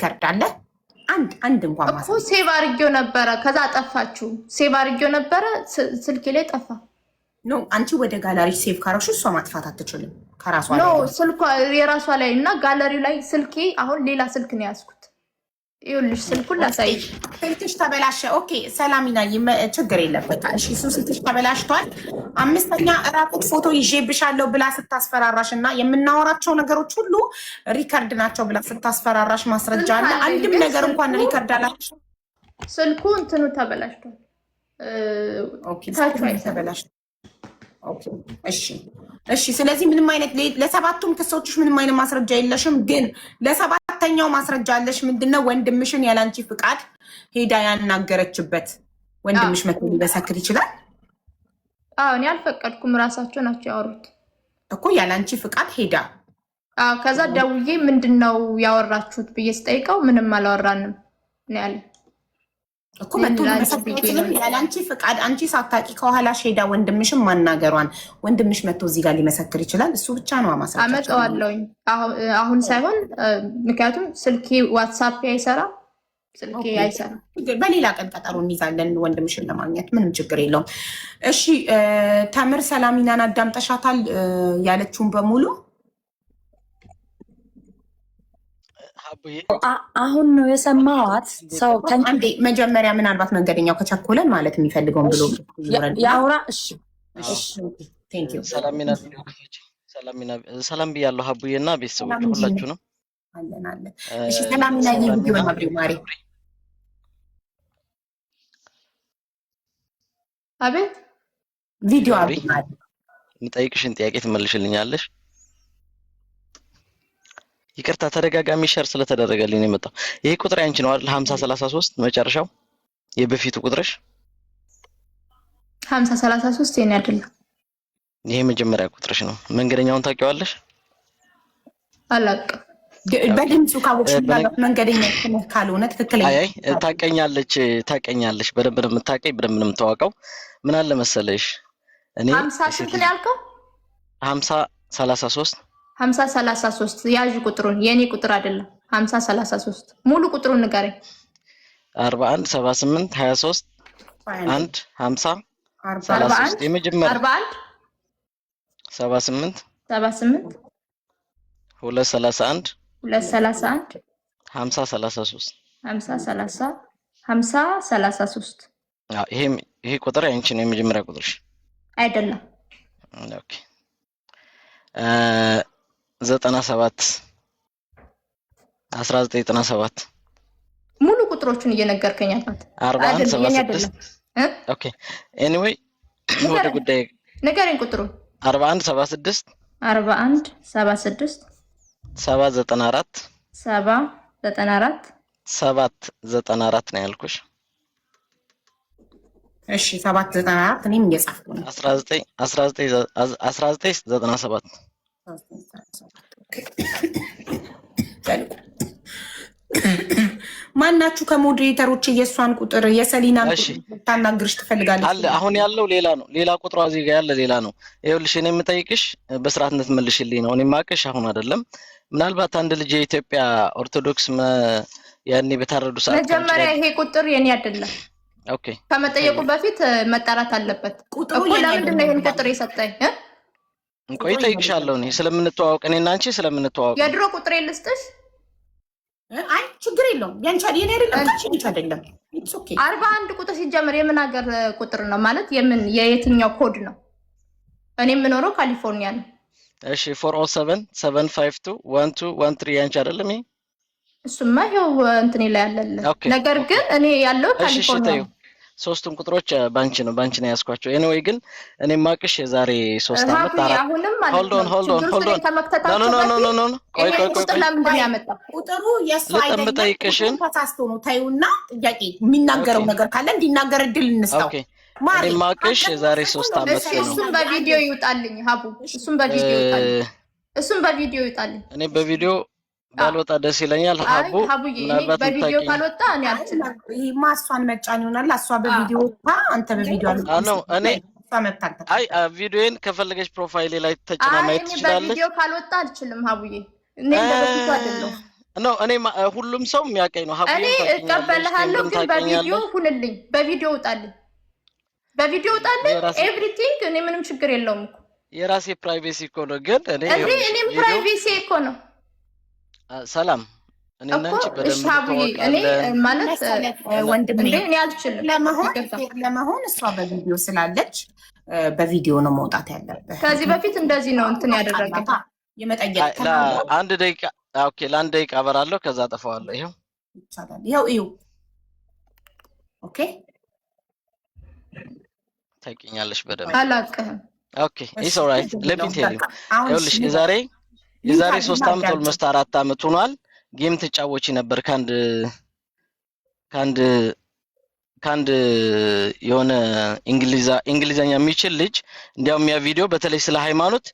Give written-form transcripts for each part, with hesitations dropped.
ሪከርድ አለ አንድ እንኳን እኮ ሴቭ አድርጌው ነበረ ከዛ አጠፋችሁ ሴቭ አድርጌው ነበረ ስልኬ ላይ ጠፋ ኖ አንቺ ወደ ጋላሪ ሴቭ ካረሽ እሷ ማጥፋት አትችልም ከራሷ ላይ ነው ስልኳ የራሷ ላይ እና ጋላሪው ላይ ስልኬ አሁን ሌላ ስልክ ነው ያዝኩት ይኸውልሽ ስልኩን ላሳይሽ ስልክሽ ተበላሸ ኦኬ ሰላሚና ችግር የለበትም እሺ እሱ ስልክሽ ተበላሽቷል አምስተኛ ራቁት ፎቶ ይዤብሻለሁ ብላ ስታስፈራራሽ እና የምናወራቸው ነገሮች ሁሉ ሪከርድ ናቸው ብላ ስታስፈራራሽ ማስረጃ አለ አንድም ነገር እንኳን ሪከርድ አላልሽ ስልኩ እንትኑ ተበላሽቷል ኦኬ ተበላሽቷል ኦኬ እሺ ስለዚህ ምንም አይነት ለሰባቱም ክሶችሽ ምንም አይነት ማስረጃ የለሽም ግን ለሰባተኛው ማስረጃ አለሽ ምንድነው ወንድምሽን ያላንቺ ፍቃድ ሄዳ ያናገረችበት ወንድምሽ መጥቶ ሊመሰክር ይችላል እኔ አልፈቀድኩም ራሳቸው ናቸው ያወሩት እኮ ያላንቺ ፍቃድ ሄዳ ከዛ ደውዬ ምንድነው ያወራችሁት ብዬ ስጠይቀው ምንም አላወራንም ነው ያለ እኮ መጥቶ ሊመሰክር ያላንቺ ፍቃድ አንቺ ሳታቂ ከኋላሽ ሄዳ ወንድምሽን ማናገሯን ወንድምሽ መጥቶ እዚህ ጋር ሊመሰክር ይችላል እሱ ብቻ ነው ማስረጃ አመጣዋለሁኝ አሁን ሳይሆን ምክንያቱም ስልኬ ዋትስአፕ አይሰራ በሌላ ቀን ቀጠሮ እንይዛለን ወንድምሽን ለማግኘት ምንም ችግር የለውም እሺ ተምር ሰላሚናን አዳምጠሻታል ያለችውን በሙሉ አሁን ነው የሰማዋት ሰው አንዴ መጀመሪያ ምናልባት መንገደኛው ከቸኮለን ማለት የሚፈልገውን ብሎ ያውራ እሺ ቴንክ ዩ ሰላም ብያለሁ ሀቡዬና ቤተሰቦች ሁላችሁንም አለን እሺ ሰላሚና ቪዲዮ ማብሪ ማሪ አቤት ቪዲዮ አብሪ የምጠይቅሽን ጥያቄ ትመልሽልኛለሽ ይቅርታ ተደጋጋሚ ሸር ስለተደረገልኝ ነው የመጣው ይሄ ቁጥር ያንቺ ነው አይደል 5033 መጨረሻው የበፊቱ ቁጥርሽ 5033 የኔ አይደለም ይሄ መጀመሪያ ቁጥርሽ ነው መንገደኛውን ታውቂዋለሽ አላውቅም በድምፁ ካወቅሽ መንገደኛ ካልሆነ ትክክለኛ አይ ታውቀኛለሽ በደንብ ነው የምታውቀኝ በደንብ ነው የምታውቀው ምን አለ መሰለሽ እኔ 50 ስንት ነው ያልከው 5033 5033 ያዥ ቁጥሩን የኔ ቁጥር አይደለም 5033 ሙሉ ቁጥሩን ንገረኝ 41 78 23 1 50 33 የመጀመሪያ 41 78 78 231 231 50 33 50 30 50 33 ይሄ ቁጥር ያንቺ ነው የመጀመሪያ ቁጥርሽ አይደለም ኦኬ 97 1997 ሙሉ ቁጥሮቹን እየነገርከኝ አጣት 41 76 ኦኬ ኤኒዌይ ወደ ጉዳይ ንገረኝ ቁጥሩን 41 76 41 76 794 794 794 ነው ያልኩሽ እሺ 794 እኔም እየጻፍኩ ነው 1997 ማናችሁ ከሞዴሬተሮች የሷን ቁጥር የሰሊና ታናግርሽ ትፈልጋለች አለ አሁን ያለው ሌላ ነው ሌላ ቁጥሯ እዚህ ጋር ያለ ሌላ ነው ይኸውልሽ እኔ የምጠይቅሽ በስርዓት እንድትመልሽልኝ ነው እኔ ማቀሽ አሁን አይደለም ምናልባት አንድ ልጅ የኢትዮጵያ ኦርቶዶክስ ያኔ በታረዱ ሰዓት መጀመሪያ ይሄ ቁጥር የኔ አይደለም ኦኬ ከመጠየቁ በፊት መጣራት አለበት ቁጥሩ ለምንድን ነው ይሄን ቁጥር የሰጠኝ ቆይ ጠይቅሻለሁ እኔ ስለምንተዋወቅ እኔና አንቺ ስለምንተዋወቅ የድሮ ቁጥር ልስጥሽ አይ ችግር የለውም ያንቻል የኔ አይደለም ታንቺ አይደለም ኢትስ ኦኬ 41 ቁጥር ሲጀምር የምን ሀገር ቁጥር ነው ማለት የየትኛው ኮድ ነው እኔ የምኖረው ካሊፎርኒያ ነው እሺ 407 752 1213 ያንቺ አይደለም ይሄ እሱማ ይሄው እንትን ላይ ያለለ ነገር ግን እኔ ያለው ካሊፎርኒያ ሶስቱም ቁጥሮች ባንቺ ነው ያስኳቸው ኤኒዌይ ግን እኔ ማቅሽ የዛሬ 3 አመት ሆልድ ኦን ኖ ቆይ ለምንድን ያመጣው ቁጥሩ የሱ አይደለም ተሳስቶ ነው ታዩና ጥያቄ የሚናገረው ነገር ካለ እንዲናገር እድል እንስጣው እኔ ማቅሽ የዛሬ 3 አመት ነው እሱም በቪዲዮ ይውጣልኝ ሀቡ እሱም በቪዲዮ ይውጣልኝ እኔ በቪዲዮ ባልወጣ ደስ ይለኛል ሀቡዬ በቪዲዮ ካልወጣ እኔ አልችልም ይሄ ማሷን መጫን ይሆናል እሷ በቪዲዮ አንተ በቪዲዮ ነው እኔ አይ ቪዲዮን ከፈለገች ፕሮፋይሌ ላይ ተጭና ማየት ትችላለች በቪዲዮ ካልወጣ አልችልም ሀቡዬ እኔ እንደበፊቱ አይደለም ነው እኔ ሁሉም ሰው የሚያቀኝ ነው እኔ እቀበልሃለሁ ግን በቪዲዮ ሁንልኝ በቪዲዮ ውጣልኝ ኤቭሪቲንግ እኔ ምንም ችግር የለውም እኮ የራሴ ፕራይቬሲ እኮ ነው ግን እኔም ፕራይቬሲ እኮ ነው ሰላም እኔና አንቺ በደንብ እኔ ማለት ወንድሜ እኔ አልችልም ለመሆን እሷ በቪዲዮ ስላለች በቪዲዮ ነው መውጣት ያለበት ከዚህ በፊት እንደዚህ ነው እንትን ያደረገው የመጠየቅ አንድ ደቂቃ ኦኬ ለአንድ ደቂቃ አበራለሁ ከዛ ጠፋዋለሁ ይሄው ይቻላል ይሄው ኦኬ ታውቂኛለሽ በደንብ አላውቅህም ኦኬ ኢትስ ኦልራይት ሌት ሚ ቴል ዩ ይኸውልሽ የዛሬ 3 ዓመት ኦልሞስት 4 ዓመት ሆኗል ጌም ተጫወቺ ነበር ካንድ የሆነ እንግሊዘኛ የሚችል ልጅ እንዲያውም ያ ቪዲዮ በተለይ ስለ ሃይማኖት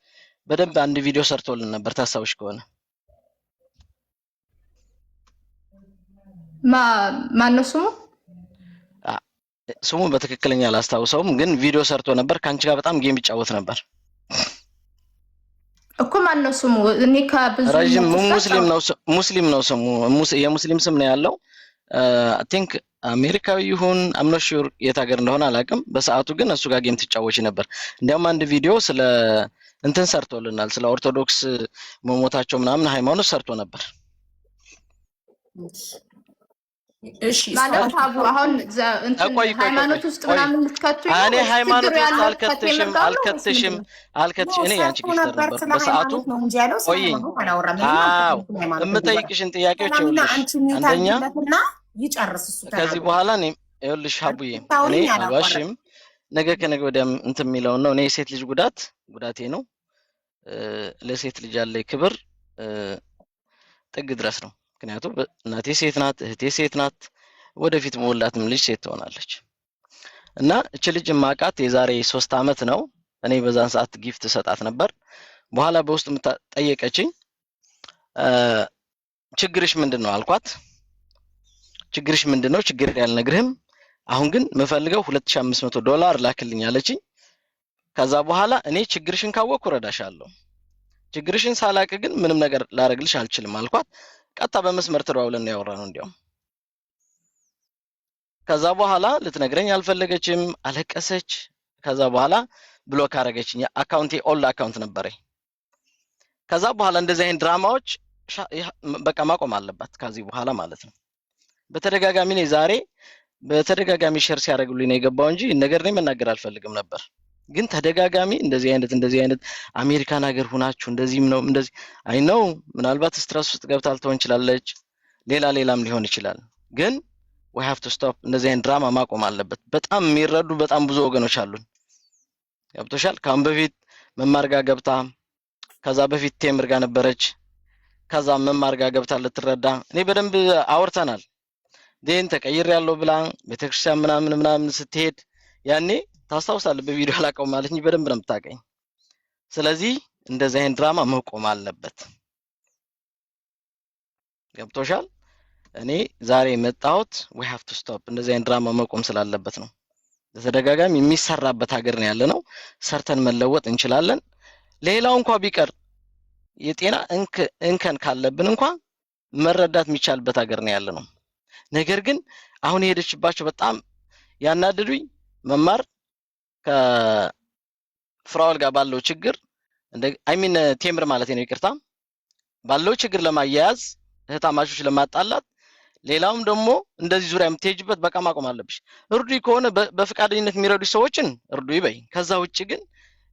በደንብ አንድ ቪዲዮ ሰርቶልን ነበር ታሳውሽ ከሆነ ማን ነው ስሙ በትክክለኛ አላስታውሰውም ግን ቪዲዮ ሰርቶ ነበር ካንቺ ጋር በጣም ጌም ይጫወት ነበር እኮ ማን ነው ስሙ እኔ ከብዙ ረጅም ሙስሊም ነው ስሙ የሙስሊም ስም ነው ያለው አይ ቲንክ አሜሪካዊ ይሁን አም ኖት ሹር የት ሀገር እንደሆነ አላውቅም በሰዓቱ ግን እሱ ጋር ጌም ትጫወቺ ነበር እንዲያውም አንድ ቪዲዮ ስለ እንትን ሰርቶልናል ስለ ኦርቶዶክስ መሞታቸው ምናምን ሃይማኖት ሰርቶ ነበር እሺ ማለት አሁን እንትን ሃይማኖት ውስጥ ምናምን ልትከቱኝ እኔ ሃይማኖት አልከትሽም እኔ ያንቺ ጊፍተር ነበር በሰዓቱ ቆይ እምጠይቅሽን ጥያቄዎች አንደኛ ይጨርስ እሱ ከዚህ በኋላ እኔ ይኸውልሽ ሀቡዬ እኔ አልዋሽም ነገ ከነገ ወዲያም እንትን የሚለው ነው እኔ የሴት ልጅ ጉዳቴ ነው ለሴት ልጅ ያለ ክብር ጥግ ድረስ ነው ምክንያቱም እናቴ ሴት ናት እህቴ ሴት ናት ወደፊት መወላትም ልጅ ሴት ትሆናለች እና እቺ ልጅ ማቃት የዛሬ 3 ዓመት ነው እኔ በዛን ሰዓት ጊፍት ሰጣት ነበር በኋላ በውስጥ ጠየቀችኝ ችግርሽ ምንድነው አልኳት ችግርሽ ምንድነው ችግር ያልነግርህም አሁን ግን መፈልገው $2500 ላክልኝ አለችኝ ከዛ በኋላ እኔ ችግርሽን ካወቅኩ ረዳሻለሁ ችግርሽን ሳላቅ ግን ምንም ነገር ላረግልሽ አልችልም አልኳት ቀጣ በመስመር ተደዋውለን ያወራነው እንዲያው ከዛ በኋላ ልትነግረኝ አልፈለገችም አለቀሰች ከዛ በኋላ ብሎክ አረገችኝ አካውንቴ ኦል አካውንት ነበረኝ ከዛ በኋላ እንደዚህ አይነት ድራማዎች በቃ ማቆም አለባት ከዚህ በኋላ ማለት ነው በተደጋጋሚ ነው ዛሬ በተደጋጋሚ ሼር ሲያደርጉልኝ ነው የገባው እንጂ ነገር ነው መናገር አልፈልግም ነበር ግን ተደጋጋሚ እንደዚህ አይነት አሜሪካን ሀገር ሆናችሁ እንደዚህም ነው እንደዚህ አይ ነው ምናልባት ስትረስ ውስጥ ገብታል ተወን ይችላልች ሌላም ሊሆን ይችላል ግን we have to stop እንደዚህ አይነት ድራማ ማቆም አለበት በጣም የሚረዱ በጣም ብዙ ወገኖች አሉን ገብቶሻል ካም በፊት መማር ጋር ገብታ ከዛ በፊት ቴምር ጋር ነበረች ከዛ መማር ጋር ገብታ ልትረዳ እኔ በደንብ አወርተናል ዴን ተቀይር ያለው ብላ ቤተክርስቲያን ምናምን ስትሄድ ያኔ ታስታውሳለህ በቪዲዮ አላቀው ማለት ነው በደንብ ነው የምታቀኝ ስለዚህ እንደዚህ አይነት ድራማ መቆም አለበት ገብቶሻል እኔ ዛሬ መጣሁት we have to stop እንደዚህ አይነት ድራማ መቆም ስላለበት ነው በተደጋጋሚ የሚሰራበት ሀገር ነው ያለነው ሰርተን መለወጥ እንችላለን ሌላው እንኳን ቢቀር የጤና እንከን ካለብን እንኳን መረዳት የሚቻልበት ሀገር ነው ያለነው ነገር ግን አሁን ሄደችባቸው በጣም ያናደዱኝ መማር ከፍራውል ጋር ባለው ችግር አይ ሚን ቴምር ማለት ነው ይቅርታ ባለው ችግር ለማያያዝ እህታማቾች ለማጣላት ሌላውም ደግሞ እንደዚህ ዙሪያ የምትሄጅበት በቃ ማቆም አለብሽ እርዱ ከሆነ በፍቃደኝነት የሚረዱ ሰዎችን እርዱ ይበይ ከዛ ውጪ ግን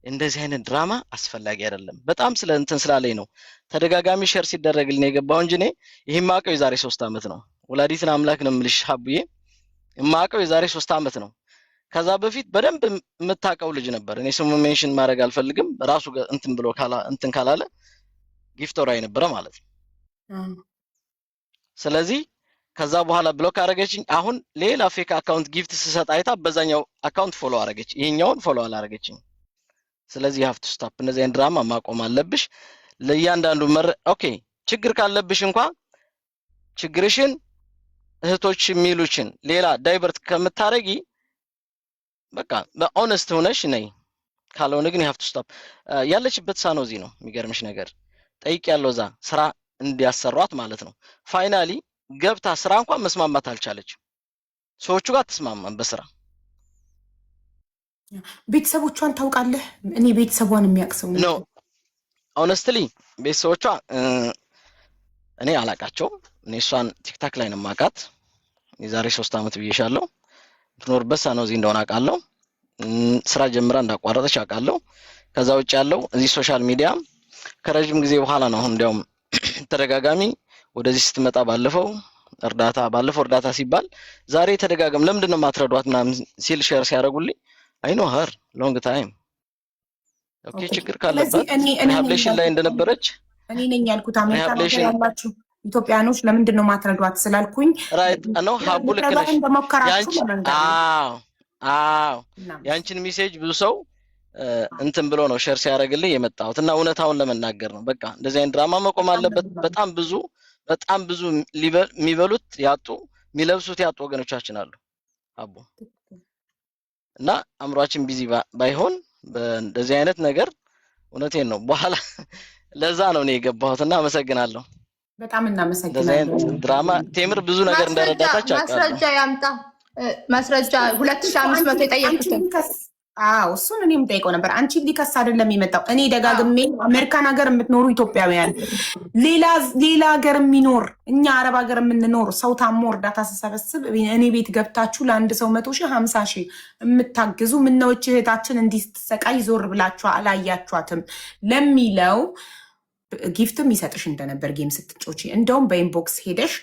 እንደዚህ አይነት ድራማ አስፈላጊ አይደለም በጣም ስለ እንትን ስላለኝ ነው ተደጋጋሚ ሼር ሲደረግልኝ የገባው እንጂ እኔ ይሄ ማቀው የዛሬ 3 ዓመት ነው ወላዲትን አምላክ ነው ምልሽ ሀቡዬ ማቀው የዛሬ 3 ዓመት ነው ከዛ በፊት በደንብ የምታቀው ልጅ ነበር እኔ ስሙ ሜንሽን ማድረግ አልፈልግም ራሱ እንትን ብሎ እንትን ካላለ ጊፍተር አይነበረ ማለት ነው ስለዚህ ከዛ በኋላ ብሎክ አረገችኝ አሁን ሌላ ፌክ አካውንት ጊፍት ስሰጥ አይታ በዛኛው አካውንት ፎሎ አረገች ይሄኛውን ፎሎ አላረገችኝ ስለዚህ you have to stop እነዚህ አይነት ድራማ ማቆም አለብሽ ለእያንዳንዱ ኦኬ ችግር ካለብሽ እንኳን ችግርሽን እህቶች የሚሉችን ሌላ ዳይቨርት ከምታረጊ በቃ በኦነስት ሆነሽ ነይ ካልሆነ ግን you have to stop ያለችበት ሳኖዚ ነው የሚገርምሽ ነገር ጠይቅ ያለው ዛ ስራ እንዲያሰሯት ማለት ነው። ፋይናሊ ገብታ ስራ እንኳን መስማማት አልቻለችም። ሰዎቹ ጋር ተስማማን በስራ። ቤተሰቦቿን ታውቃለህ? እኔ ቤተሰቧን የሚያቅሰው ነው ሆነስትሊ ቤተሰቦቿ እኔ አላቃቸውም። እኔ እሷን ቲክታክ ላይ ነው የማውቃት። የዛሬ 3 አመት ብዬሻለሁ። ትኖርበት ሳኖዚ እንደሆነ አውቃለሁ። ስራ ጀምራ እንዳቋረጠች አውቃለሁ። ከዛ ውጭ ያለው እዚህ ሶሻል ሚዲያ ከረጅም ጊዜ በኋላ ነው አሁን እንዲያውም ተደጋጋሚ ወደዚህ ስትመጣ ባለፈው እርዳታ ሲባል ዛሬ ተደጋጋም ለምንድን ነው ማትረዷት ምናምን ሲል ሼር ሲያደርጉልኝ አይ ኖ ሀር ሎንግ ታይም ኦኬ ችግር ካለባት ሪሃብሊቴሽን ላይ እንደነበረች እኔ ነኝ ያልኩት። አሜሪካ ላይ ያላችሁ ኢትዮጵያኖች ለምንድን ነው ማትረዷት ስላልኩኝ ራይት ነው ሀቡ ልክ ነሽ። ያንቺን ሜሴጅ ብዙ ሰው እንትን ብሎ ነው ሼር ሲያደርግልኝ የመጣሁት እና እውነታውን ለመናገር ነው። በቃ እንደዚህ አይነት ድራማ መቆም አለበት። በጣም ብዙ የሚበሉት ያጡ የሚለብሱት ያጡ ወገኖቻችን አሉ አቡ እና አምሯችን ቢዚ ባይሆን በእንደዚህ አይነት ነገር እውነቴን ነው። በኋላ ለዛ ነው እኔ የገባሁትና አመሰግናለሁ። በጣም እናመሰግናለን። ድራማ ቴምር ብዙ ነገር እንደረዳታች አውቃለሁ። ማስረጃ ያምጣ ማስረጃ 2500 የጠየቁትን እሱን እኔም ጠይቀው ነበር። አንቺ ሊከስ አይደለም የመጣው። እኔ ደጋግሜ አሜሪካን ሀገር የምትኖሩ ኢትዮጵያውያን፣ ሌላ ሀገር የሚኖር እኛ አረብ ሀገር የምንኖር ሰው ታሞ እርዳታ ስሰበስብ እኔ ቤት ገብታችሁ ለአንድ ሰው 100,000 50,000 የምታግዙ ምነዎች እህታችን እንዲስተሰቃይ ዞር ብላችሁ አላያችኋትም ለሚለው ጊፍትም ይሰጥሽ እንደነበር ጌም ስትጮቺ እንደውም በኢንቦክስ ሄደሽ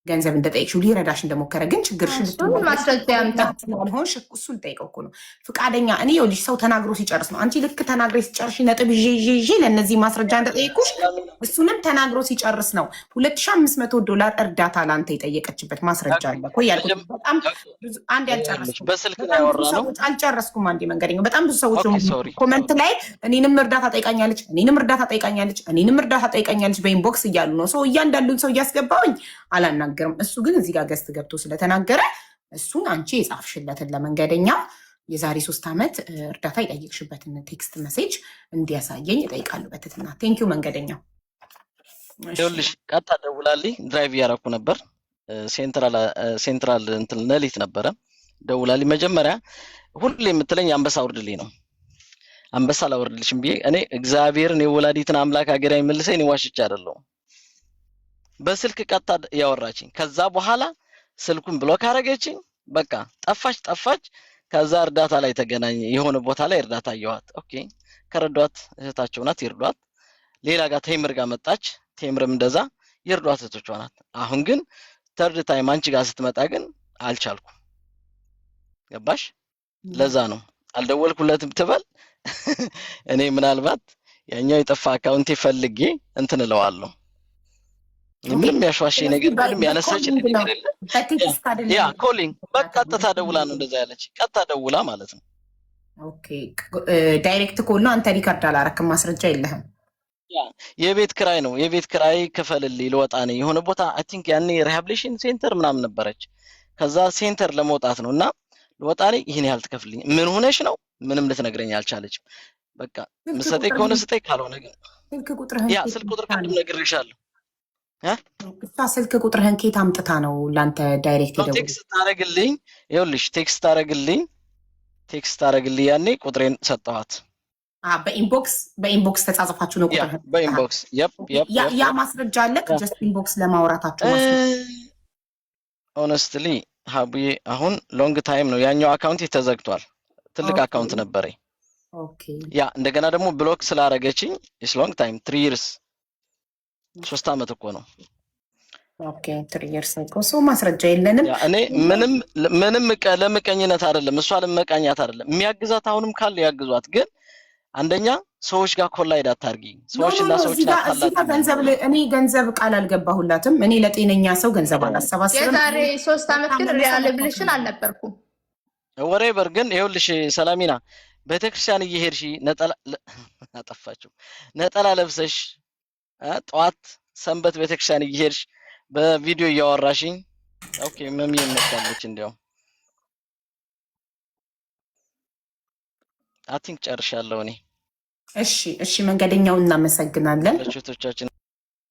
ገንዘብ እንደጠየቅሽው ሊረዳሽ እንደሞከረ ግን ችግርሽን ልትሆንሽ እሱን ጠይቀው እኮ ነው ፍቃደኛ። እኔ ይኸውልሽ ሰው ተናግሮ ሲጨርስ ነው። አንቺ ልክ ተናግሬ ሲጨርሽ ነጥብ ይዤ ለእነዚህ ማስረጃ እንደጠየቁሽ እሱንም ተናግሮ ሲጨርስ ነው $2,500 እርዳታ ለአንተ የጠየቀችበት ማስረጃ አለ እኮ ያልኩት። በጣም ብዙ አንድ ያልጨረስኩም አልጨረስኩም። አንዴ መንገደኛ በጣም ብዙ ሰዎች ኮመንት ላይ እኔንም እርዳታ ጠይቃኛለች በኢንቦክስ እያሉ ነው። ሰው እያንዳንዱን ሰው እያስገባውኝ አላናገርም። እሱ ግን እዚህ ጋር ገዝት ገብቶ ስለተናገረ እሱን አንቺ የጻፍሽለትን ለመንገደኛ የዛሬ 3 ዓመት እርዳታ የጠየቅሽበትን ቴክስት ሜሴጅ እንዲያሳየኝ እጠይቃለሁ በትህትና። ቴንኪው መንገደኛው። ይኸውልሽ ቀጥታ ደውላልኝ ድራይቭ እያደረኩ ነበር። ሴንትራል እንትን ሌሊት ነበረ። ደውላልኝ መጀመሪያ ሁሌ የምትለኝ አንበሳ አውርድልኝ ነው። አንበሳ ላወርድልሽም ብዬ እኔ እግዚአብሔርን የወላዲትን አምላክ ሀገር አይመልሰኝ ዋሽቼ አይደለሁም። በስልክ ቀጥታ ያወራችኝ። ከዛ በኋላ ስልኩን ብሎክ አረገችኝ። በቃ ጠፋች። ከዛ እርዳታ ላይ ተገናኘ። የሆነ ቦታ ላይ እርዳታ አየኋት። ኦኬ ከረዷት እህታቸው ናት ይርዷት። ሌላ ጋር ቴምር ጋር መጣች። ቴምርም እንደዛ ይርዷት እህቶቿ ናት። አሁን ግን ተርድ ታይም አንቺ ጋር ስትመጣ ግን አልቻልኩም። ገባሽ? ለዛ ነው አልደወልኩለትም ትበል። እኔ ምናልባት ያኛው የጠፋ አካውንቴ ፈልጌ እንትን እለዋለሁ። ምንም ያሽዋሽኝ ነገር ምንም ያነሳች ነገር የለም። ያ ኮሊንግ በቀጥታ ደውላ ነው እንደዛ ያለች። ቀጥታ ደውላ ማለት ነው። ኦኬ ዳይሬክት ኮል ነው። አንተ ሪካርድ አላረክም፣ ማስረጃ የለህም። ያ የቤት ክራይ ነው። የቤት ክራይ ክፈልልኝ ልወጣ ነው የሆነ ቦታ አይ ቲንክ ያኔ ሪሃብሊቴሽን ሴንተር ምናምን ነበረች። ከዛ ሴንተር ለመውጣት ነውና ልወጣ ነው። ይሄን ያህል ትከፍልኝ። ምን ሆነሽ ነው? ምንም ልትነግረኝ አልቻለችም። በቃ ምሰጠኝ ከሆነ ስጠኝ፣ ካልሆነ ግን ስልክ ቁጥርህን ቅድም ነግሬሻለሁ። እሷ ስልክ ቁጥርህን ከየት አምጥታ ነው ለአንተ ዳይሬክት የደወለችው? ቴክስት ታረግልኝ። ይኸውልሽ ቴክስት ታረግልኝ ያኔ ቁጥሬን ሰጠኋት። በኢንቦክስ ተጻጽፋችሁ ነው ቁጥርህን? በኢንቦክስ ያ ማስረጃ አለ። ጀስት ኢንቦክስ ለማውራታችሁ ሆነስትሊ ሀቡዬ አሁን ሎንግ ታይም ነው ያኛው አካውንት ተዘግቷል። ትልቅ አካውንት ነበረኝ። ያ እንደገና ደግሞ ብሎክ ስላረገችኝ ኢስ ሎንግ ታይም 3 years 3 ዓመት እኮ ነው። ኦኬ 3 years እኮ ሰው ማስረጃ የለንም። እኔ ምንም ለምቀኝነት አይደለም፣ እሷ ለመቃኛት አይደለም። የሚያግዛት አሁንም ካለ ያግዟት። ግን አንደኛ ሰዎች ጋር ኮላይድ አታርጊ። ሰዎችና ሰዎች እኔ ገንዘብ ቃል አልገባሁላትም። እኔ ለጤነኛ ሰው ገንዘብ አላሰባሰብም። የዛሬ 3 ዓመት ግን ሪሃብሊቴሽን አልነበርኩም። ወሬበር ግን ይኸውልሽ ሰላሚና ቤተክርስቲያን እየሄድሽ ነጠላ ለብሰሽ ጠዋት ሰንበት ቤተክርስቲያን እየሄድሽ በቪዲዮ እያወራሽኝ ኦኬ መሚ ይመጣለች። እንዲያው አይ ቲንክ ጨርሻለሁ እኔ። እሺ መንገደኛው እናመሰግናለን። ለቾቶቻችን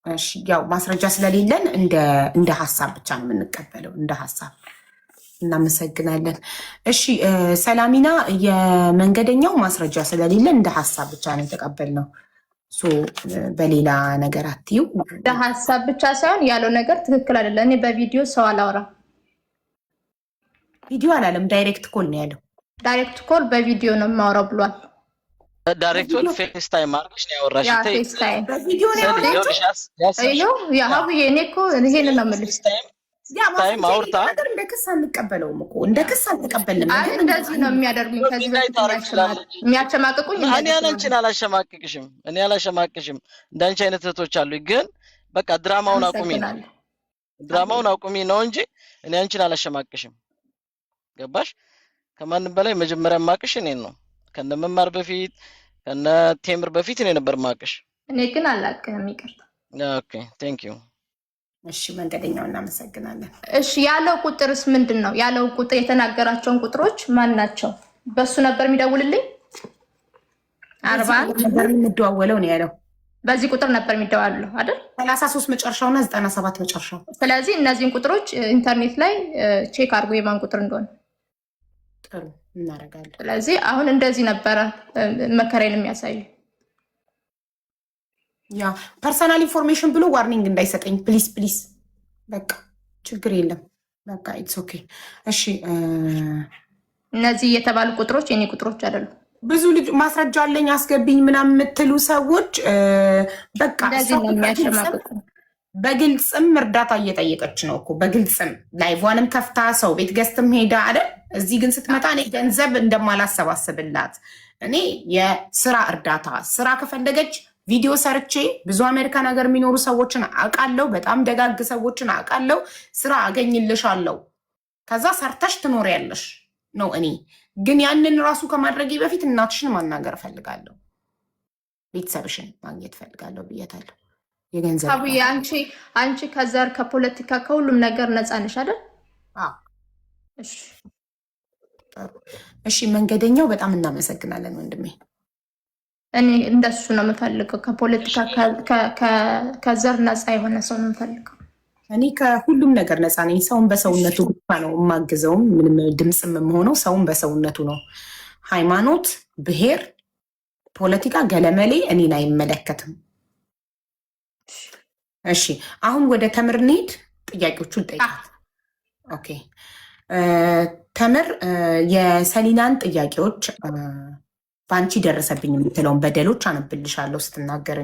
እሺ ያው ማስረጃ ስለሌለን እንደ ሀሳብ ብቻ ነው የምንቀበለው፣ እንደ ሀሳብ። እናመሰግናለን። እሺ ሰላሚና የመንገደኛው ማስረጃ ስለሌለ እንደ ሀሳብ ብቻ ነው የተቀበልነው። በሌላ ነገር አትዩ። እንደ ሀሳብ ብቻ ሳይሆን ያለው ነገር ትክክል አይደለም። እኔ በቪዲዮ ሰው አላወራም። ቪዲዮ አላለም፣ ዳይሬክት ኮል ነው ያለው። ዳይሬክት ኮል በቪዲዮ ነው የማወራው ብሏል። ዳይሬክት ኮል ፌስ ታይም አድርገሽ ነው ያወራሽ። ፌስ ታይም በቪዲዮ ነው ያወራው። ያ ሀቡዬ እኔ እኮ ይሄን ነው የምልሽ። ታይም አውርታ እንደ ክስ አንቀበለውም እኮ እንደ ክስ አንቀበልንም። አይ እንደዚህ ነው የሚያደርጉኝ። ከዚህ በፊት የሚያሸማቅቁኝ። እኔ አንቺን አላሸማቅቅሽም፣ እኔ አላሸማቅቅሽም። እንዳንቺ አይነት እህቶች አሉኝ። ግን በቃ ድራማውን አቁሚ ነው፣ ድራማውን አቁሚ ነው እንጂ እኔ አንቺን አላሸማቅቅሽም። ገባሽ? ከማንም በላይ መጀመሪያ ማቅሽ እኔን ነው። ከነመማር በፊት ከነ ቴምር በፊት እኔ ነበር ማቅሽ። እኔ ግን አላቅህም፣ ይቅርታ። ኦኬ ቴንክ ዩ። እሺ መንገደኛው እናመሰግናለን። እሺ ያለው ቁጥርስ ምንድን ነው? ያለው ቁጥር የተናገራቸውን ቁጥሮች ማን ናቸው? በሱ ነበር የሚደውልልኝ 41 ነበር የሚደዋወለው ነው ያለው። በዚህ ቁጥር ነበር የሚደዋወለው አይደል? 33 መጨረሻውና 97 መጨረሻው። ስለዚህ እነዚህን ቁጥሮች ኢንተርኔት ላይ ቼክ አድርጎ የማን ቁጥር እንደሆነ ጥሩ እናደርጋለን። ስለዚህ አሁን እንደዚህ ነበረ መከራዬን የሚያሳዩ። ያ ፐርሰናል ኢንፎርሜሽን ብሎ ዋርኒንግ እንዳይሰጠኝ ፕሊስ ፕሊስ። በቃ ችግር የለም በቃ ኢትስ ኦኬ። እሺ እነዚህ የተባሉ ቁጥሮች የኔ ቁጥሮች አይደሉም። ብዙ ልጅ ማስረጃ አለኝ አስገብኝ ምናምን የምትሉ ሰዎች በቃ እንደዚህ ነው የሚያሸማቅቁ። በግልጽም እርዳታ እየጠየቀች ነው እኮ በግልጽም ላይቭዋንም ከፍታ ሰው ቤት ገዝትም ሄዳ አይደል። እዚህ ግን ስትመጣ እኔ ገንዘብ እንደማላሰባስብላት እኔ የስራ እርዳታ ስራ ከፈለገች ቪዲዮ ሰርቼ ብዙ አሜሪካን ሀገር የሚኖሩ ሰዎችን አውቃለሁ። በጣም ደጋግ ሰዎችን አውቃለሁ። ስራ አገኝልሻለሁ፣ ከዛ ሰርተሽ ትኖሪያለሽ ነው። እኔ ግን ያንን ራሱ ከማድረጌ በፊት እናትሽን ማናገር እፈልጋለሁ፣ ቤተሰብሽን ማግኘት እፈልጋለሁ ብያታለሁ። የገንዘብ አንቺ ከዘር ከፖለቲካ ከሁሉም ነገር ነፃ ነሽ አይደል? እሺ መንገደኛው በጣም እናመሰግናለን ወንድሜ። እኔ እንደሱ ነው የምፈልገው። ከፖለቲካ ከዘር ነፃ የሆነ ሰው ነው የምፈልገው። እኔ ከሁሉም ነገር ነፃ ነኝ። ሰውን በሰውነቱ ብቻ ነው የማግዘውም ምንም ድምፅም የምሆነው ሰውን በሰውነቱ ነው። ሃይማኖት፣ ብሔር፣ ፖለቲካ ገለመሌ እኔን አይመለከትም። እሺ አሁን ወደ ተምር እንሂድ። ጥያቄዎቹን ጠይቃት። ኦኬ ተምር የሰሊናን ጥያቄዎች በአንቺ ደረሰብኝ የምትለውን በደሎች አነብልሻለሁ ስትናገር